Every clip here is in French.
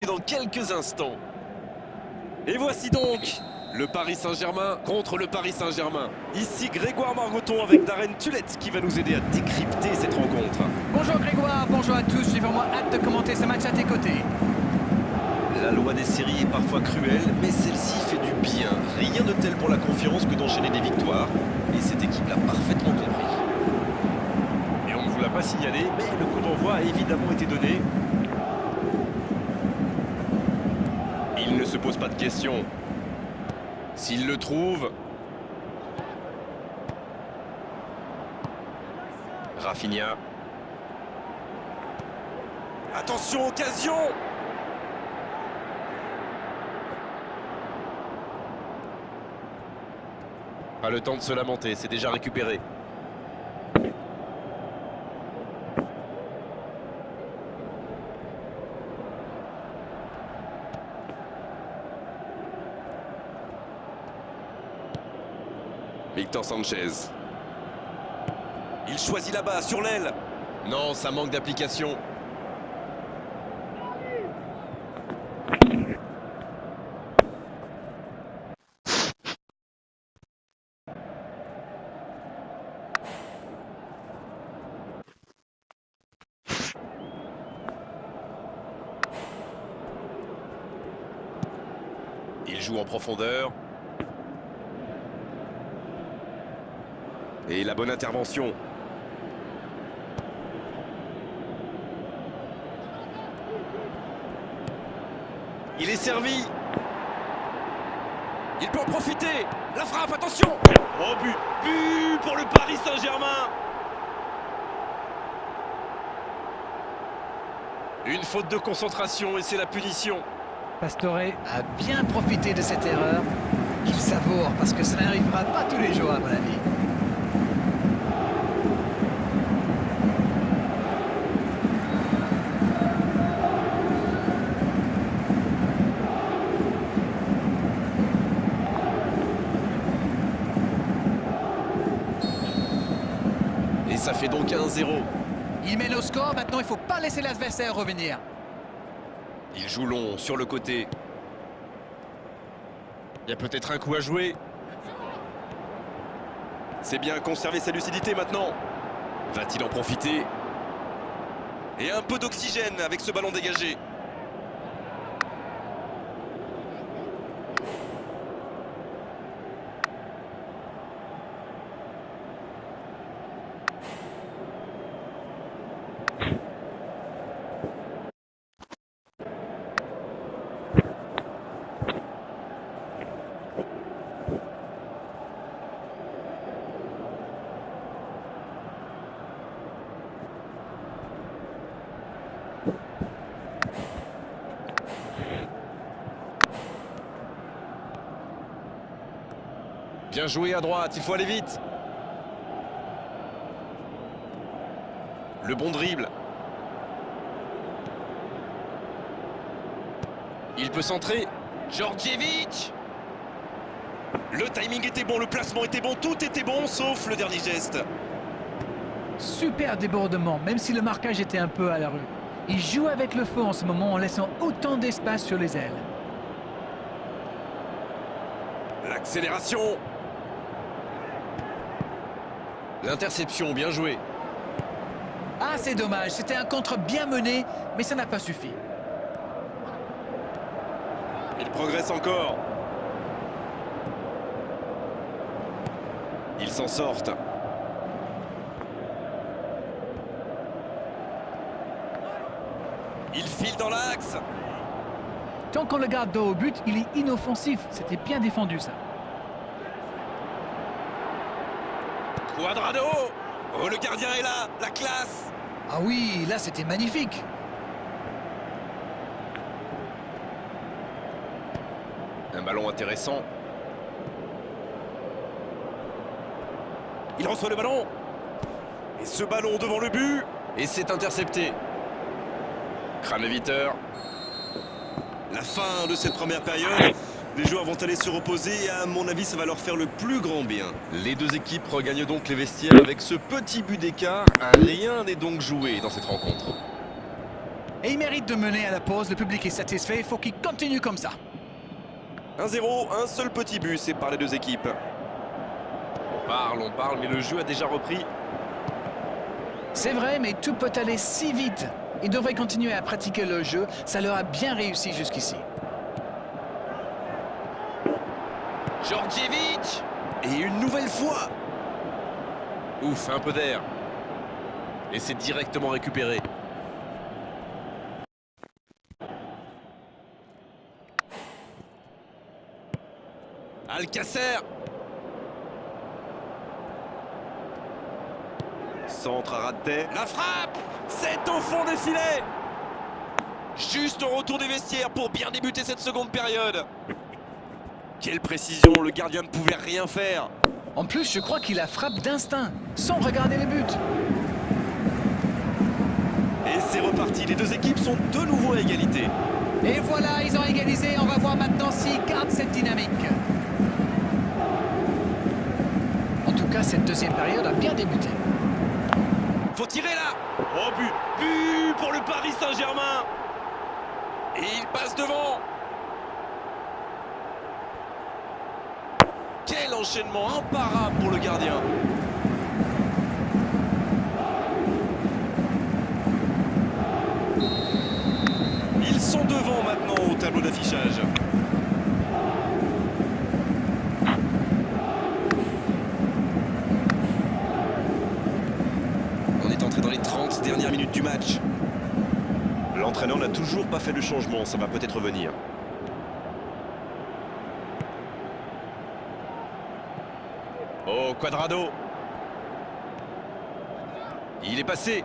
dans quelques instants. Et voici donc le Paris Saint-Germain contre le Paris Saint-Germain. Ici Grégoire Margoton avec Darren Tulette qui va nous aider à décrypter cette rencontre. Bonjour Grégoire, bonjour à tous, j'ai vraiment hâte de commenter ce match à tes côtés. La loi des séries est parfois cruelle, mais celle-ci fait du bien. Rien de tel pour la confiance que d'enchaîner des victoires. Et cette équipe l'a parfaitement compris. Et on ne vous l'a pas signalé, mais le coup d'envoi a évidemment été donné. Il ne se pose pas de questions. S'il le trouve... Rafinha. Attention, occasion! Pas le temps de se lamenter, c'est déjà récupéré. Victor Sanchez. Il choisit là-bas, sur l'aile. Non, ça manque d'application. Il joue en profondeur. Et la bonne intervention. Il est servi. Il peut en profiter. La frappe, attention. Oh, but pour le Paris Saint-Germain. Une faute de concentration et c'est la punition. Pastore a bien profité de cette erreur qu'il savoure parce que ça n'arrivera pas tous les jours à mon avis. Et ça fait donc 1-0. Il mène au score, maintenant il ne faut pas laisser l'adversaire revenir. Il joue long sur le côté. Il y a peut-être un coup à jouer. C'est bien conserver sa lucidité maintenant. Va-t-il en profiter? Et un peu d'oxygène avec ce ballon dégagé. Bien joué à droite, il faut aller vite. Le bon dribble. Il peut centrer. Djordjevic. Le timing était bon, le placement était bon, tout était bon, sauf le dernier geste. Super débordement, même si le marquage était un peu à la rue. Il joue avec le feu en ce moment en laissant autant d'espace sur les ailes. L'accélération. L'interception, bien joué. Ah, c'est dommage, c'était un contre bien mené, mais ça n'a pas suffi. Il progresse encore. Ils s'en sortent. Il file dans l'axe. Tant qu'on le garde dos au but, il est inoffensif. C'était bien défendu, ça. Cuadrado. Oh, le gardien est là, la classe. Ah oui, là, c'était magnifique. Un ballon intéressant. Il reçoit le ballon. Et ce ballon devant le but. Et c'est intercepté. Kraneviter. La fin de cette première période. Les joueurs vont aller se reposer et à mon avis ça va leur faire le plus grand bien. Les deux équipes regagnent donc les vestiaires avec ce petit but d'écart. Rien n'est donc joué dans cette rencontre. Et il mérite de mener à la pause, le public est satisfait, il faut qu'il continue comme ça. 1-0, un seul petit but sépare les deux équipes. On parle, mais le jeu a déjà repris. C'est vrai, mais tout peut aller si vite. Ils devraient continuer à pratiquer le jeu, ça leur a bien réussi jusqu'ici. Djordjevic. Et une nouvelle fois. Ouf, un peu d'air. Et c'est directement récupéré. Alcacer. Centre à ras de tête. La frappe. C'est au fond des filets. Juste au retour des vestiaires pour bien débuter cette seconde période. Quelle précision, le gardien ne pouvait rien faire. En plus, je crois qu'il a frappe d'instinct, sans regarder les buts. Et c'est reparti, les deux équipes sont de nouveau à égalité. Et voilà, ils ont égalisé, on va voir maintenant s'ils gardent cette dynamique. En tout cas, cette deuxième période a bien débuté. Faut tirer là. Oh, but pour le Paris Saint-Germain. Et il passe devant. Quel enchaînement imparable pour le gardien. Ils sont devant maintenant au tableau d'affichage. On est entré dans les 30 dernières minutes du match. L'entraîneur n'a toujours pas fait de changement, ça va peut-être venir. Oh, Cuadrado. Il est passé.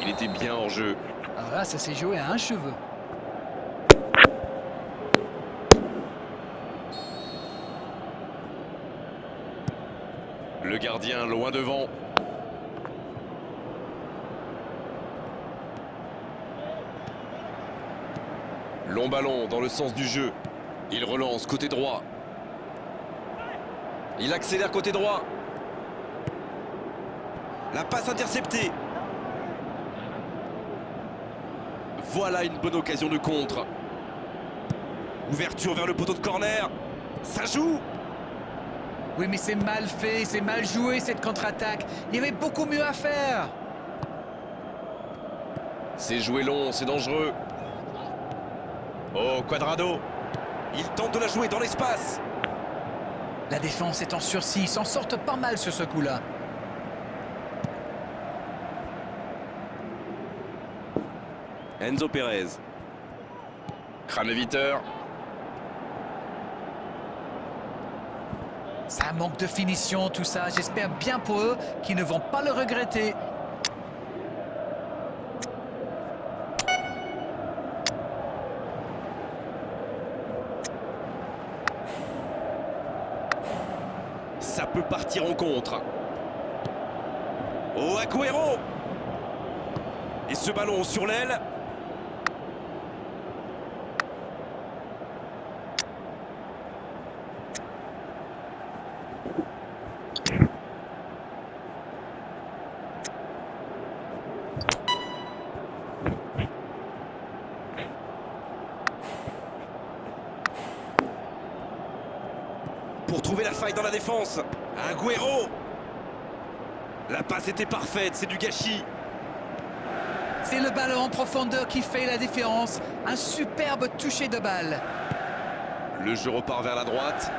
Il était bien hors jeu. Alors là, ça s'est joué à un cheveu. Le gardien loin devant. Long ballon dans le sens du jeu. Il relance côté droit. Il accélère côté droit. La passe interceptée. Voilà une bonne occasion de contre. Ouverture vers le poteau de corner. Ça joue. Oui, mais c'est mal fait, c'est mal joué cette contre-attaque. Il y avait beaucoup mieux à faire. C'est joué long, c'est dangereux. Oh, Cuadrado. Il tente de la jouer dans l'espace. La défense est en sursis, ils s'en sortent pas mal sur ce coup-là. Enzo Pérez. Kraneviter. Ça manque de finition, tout ça. J'espère bien pour eux qu'ils ne vont pas le regretter. Ça peut partir en contre. Oh, Agüero. Et ce ballon sur l'aile. Pour trouver la faille dans la défense. Agüero. La passe était parfaite, c'est du gâchis. C'est le ballon en profondeur qui fait la différence. Un superbe toucher de balle. Le jeu repart vers la droite.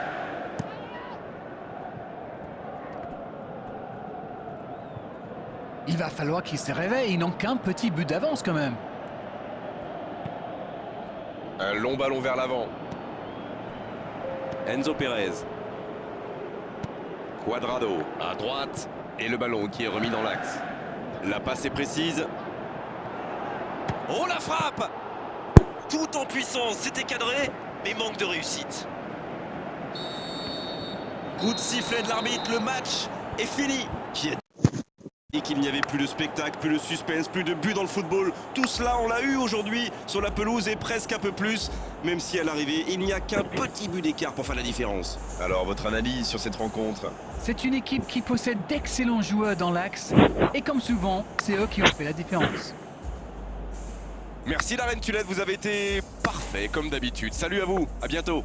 Il va falloir qu'ils se réveillent. Ils n'ont qu'un petit but d'avance quand même. Un long ballon vers l'avant. Enzo Pérez. Cuadrado à droite. Et le ballon qui est remis dans l'axe. La passe est précise. Oh, la frappe! Tout en puissance, c'était cadré, mais manque de réussite. Coup de sifflet de l'arbitre, le match est fini. Qui est Et qu'il n'y avait plus de spectacle, plus de suspense, plus de but dans le football. Tout cela, on l'a eu aujourd'hui sur la pelouse et presque un peu plus. Même si à l'arrivée, il n'y a qu'un petit but d'écart pour faire la différence. Alors, votre analyse sur cette rencontre? C'est une équipe qui possède d'excellents joueurs dans l'axe. Et comme souvent, c'est eux qui ont fait la différence. Merci la Reine Tulette, vous avez été parfait comme d'habitude. Salut à vous, à bientôt.